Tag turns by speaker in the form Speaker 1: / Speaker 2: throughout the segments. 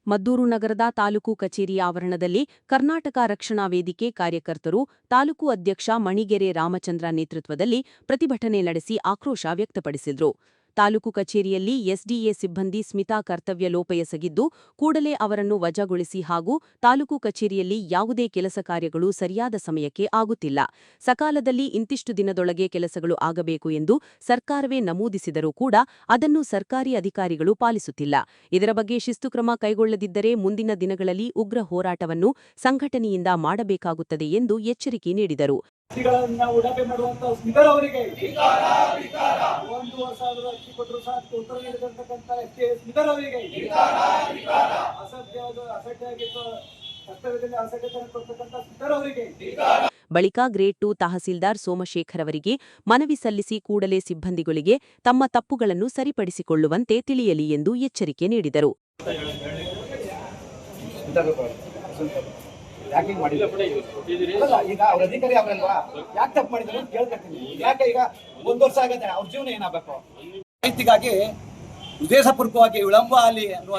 Speaker 1: ಮದ್ದೂರು ನಗರದ ತಾಲೂಕು ಕಚೇರಿ ಆವರಣದಲ್ಲಿ ಕರ್ನಾಟಕ ರಕ್ಷಣಾ ವೇದಿಕೆ ಕಾರ್ಯಕರ್ತರು ತಾಲೂಕು ಅಧ್ಯಕ್ಷ ಮಣಿಗೆರೆ ರಾಮಚಂದ್ರ ನೇತೃತ್ವದಲ್ಲಿ ಪ್ರತಿಭಟನೆ ನಡೆಸಿ ಆಕ್ರೋಶ ವ್ಯಕ್ತಪಡಿಸಿದರು. ತಾಲೂಕು ಕಚೇರಿಯಲ್ಲಿ ಎಸ್ಡಿಎ ಸಿಬ್ಬಂದಿ ಸ್ಮಿತಾ ಕರ್ತವ್ಯ ಲೋಪ ಎಸಗಿದ್ದು, ಕೂಡಲೇ ಅವರನ್ನು ವಜಾಗೊಳಿಸಿ ಹಾಗೂ ತಾಲೂಕು ಕಚೇರಿಯಲ್ಲಿ ಯಾವುದೇ ಕೆಲಸ ಕಾರ್ಯಗಳು ಸರಿಯಾದ ಸಮಯಕ್ಕೆ ಆಗುತ್ತಿಲ್ಲ. ಸಕಾಲದಲ್ಲಿ ಇಂತಿಷ್ಟು ದಿನದೊಳಗೆ ಕೆಲಸಗಳು ಆಗಬೇಕು ಎಂದು ಸರ್ಕಾರವೇ ನಮೂದಿಸಿದರೂ ಕೂಡ ಅದನ್ನು ಸರ್ಕಾರಿ ಅಧಿಕಾರಿಗಳು ಪಾಲಿಸುತ್ತಿಲ್ಲ. ಇದರ ಬಗ್ಗೆ ಶಿಸ್ತು ಕ್ರಮ ಕೈಗೊಳ್ಳದಿದ್ದರೆ ಮುಂದಿನ ದಿನಗಳಲ್ಲಿ ಉಗ್ರ ಹೋರಾಟವನ್ನು ಸಂಘಟನೆಯಿಂದ ಮಾಡಬೇಕಾಗುತ್ತದೆ ಎಂದು ಎಚ್ಚರಿಕೆ ನೀಡಿದರು.
Speaker 2: ಉಡಾಪೆ ಮಾಡುವಂತಹ ಸ್ಪೀಕರ್ ಅವರಿಗೆ 1 ವರ್ಷ ಅರ್ಜಿ ಕೊಟ್ಟರು ಸಹ ಉತ್ತರ ನೀಡಿದಂತಕ್ಕಂಥ ಸ್ಪೀಕರ್ ಅವರಿಗೆ ಅಸಡ್ಡೆಯಾಗಿತ್ತು ಕರ್ತವ್ಯದಲ್ಲಿ ಅಸಡ್ಡೆತನ ಕೊಡ್ತಕ್ಕಂಥ ಸ್ಪೀಕರ್ ಅವರಿಗೆ.
Speaker 1: ಬಳಿಕ ಗ್ರೇಡ್ 2 ತಹಸೀಲ್ದಾರ್ ಸೋಮಶೇಖರ್ ಅವರಿಗೆ ಮನವಿ ಸಲ್ಲಿಸಿ ಕೂಡಲೇ ಸಿಬ್ಬಂದಿಗಳಿಗೆ ತಮ್ಮ ತಪ್ಪುಗಳನ್ನು ಸರಿಪಡಿಸಿಕೊಳ್ಳುವಂತೆ ತಿಳಿಯಲಿ ಎಂದು ಎಚ್ಚರಿಕೆ ನೀಡಿದರು.
Speaker 2: ಯಾಕೆ ಈಗ ಅವ್ರ ಅಧಿಕಾರಿ ಅವರಲ್ವಾ, ಯಾಕೆ ತಪ್ಪು ಮಾಡಿದ್ರು ಅಂತ ಕೇಳ್ಕೊಳ್ತೀನಿ. ಯಾಕೆ ಈಗ 1 ವರ್ಷ ಆಗತ್ತೆ, ಅವ್ರ ಜೀವನ ಏನಾಗಬೇಕು? ರೈತಿಗಾಗಿ ಉದ್ದೇಶಪೂರ್ವಕವಾಗಿ ವಿಳಂಬ ಆಗಲಿ ಅನ್ನುವ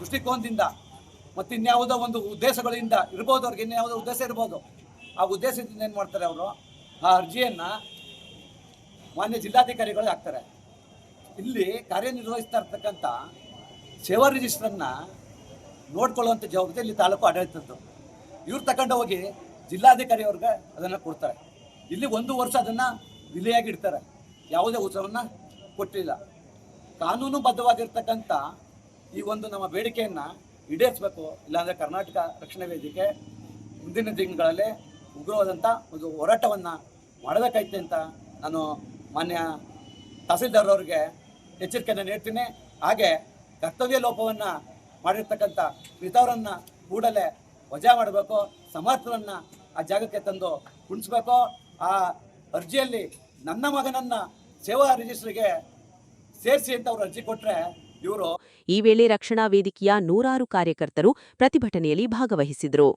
Speaker 2: ದೃಷ್ಟಿಕೋನದಿಂದ ಮತ್ತು ಇನ್ಯಾವುದೋ ಒಂದು ಉದ್ದೇಶಗಳಿಂದ ಇರ್ಬೋದು, ಅವ್ರಿಗೆ ಇನ್ಯಾವುದೋ ಉದ್ದೇಶ ಇರ್ಬೋದು. ಆ ಉದ್ದೇಶದಿಂದ ಏನು ಮಾಡ್ತಾರೆ ಅವರು, ಆ ಅರ್ಜಿಯನ್ನು ಮಾನ್ಯ ಜಿಲ್ಲಾಧಿಕಾರಿಗಳು ಹಾಕ್ತಾರೆ. ಇಲ್ಲಿ ಕಾರ್ಯನಿರ್ವಹಿಸ್ತಾ ಇರ್ತಕ್ಕಂಥ ಸೇವಾ ರಿಜಿಸ್ಟ್ರನ್ನು ನೋಡ್ಕೊಳ್ಳುವಂಥ ಜವಾಬ್ದಾರಿ ಇಲ್ಲಿ ತಾಲೂಕು ಆಡಳಿತದ್ದು. ಇವ್ರು ತಗೊಂಡು ಹೋಗಿ ಜಿಲ್ಲಾಧಿಕಾರಿಯವ್ರಿಗೆ ಅದನ್ನು ಕೊಡ್ತಾರೆ. ಇಲ್ಲಿ 1 ವರ್ಷ ಅದನ್ನು ವಿಲೆಯಾಗಿ ಇಡ್ತಾರೆ, ಯಾವುದೇ ಉತ್ತರವನ್ನು ಕೊಟ್ಟಿಲ್ಲ. ಕಾನೂನುಬದ್ಧವಾಗಿರ್ತಕ್ಕಂಥ ಈ ಒಂದು ನಮ್ಮ ಬೇಡಿಕೆಯನ್ನು ಈಡೇರಿಸಬೇಕು. ಇಲ್ಲಾಂದರೆ ಕರ್ನಾಟಕ ರಕ್ಷಣಾ ವೇದಿಕೆ ಮುಂದಿನ ದಿನಗಳಲ್ಲಿ ಉಗ್ರವಾದಂಥ ಒಂದು ಹೋರಾಟವನ್ನು ಮಾಡಬೇಕಾಯ್ತು ಅಂತ ನಾನು ಮಾನ್ಯ ತಹಸೀಲ್ದಾರ್ ಅವರಿಗೆ ಎಚ್ಚರಿಕೆಯನ್ನು ನೀಡ್ತೀನಿ. ಹಾಗೆ ಕರ್ತವ್ಯ ಲೋಪವನ್ನು ಮಾಡಿರ್ತಕ್ಕಂಥ ಮಿತವರನ್ನು ಕೂಡಲೇ ವಜಾ ಮಾಡಬೇಕು, ಸಮರ್ಥರನ್ನು ಆ ಜಾಗಕ್ಕೆ ತಂದು ಕುಣಿಸ್ಬೇಕು. ಆ ಅರ್ಜಿಯಲ್ಲಿ ನನ್ನ ಮಗನನ್ನು ಸೇವಾ ರಿಜಿಸ್ಟ್ರಿಗೆ ಸೇರಿಸಿ ಅಂತ ಅವರು ಅರ್ಜಿ ಕೊಟ್ಟರೆ ಇವರು.
Speaker 1: ಈ ವೇಳೆ ರಕ್ಷಣಾ ವೇದಿಕೆಯ 100 ಕಾರ್ಯಕರ್ತರು ಪ್ರತಿಭಟನೆಯಲ್ಲಿ ಭಾಗವಹಿಸಿದರು.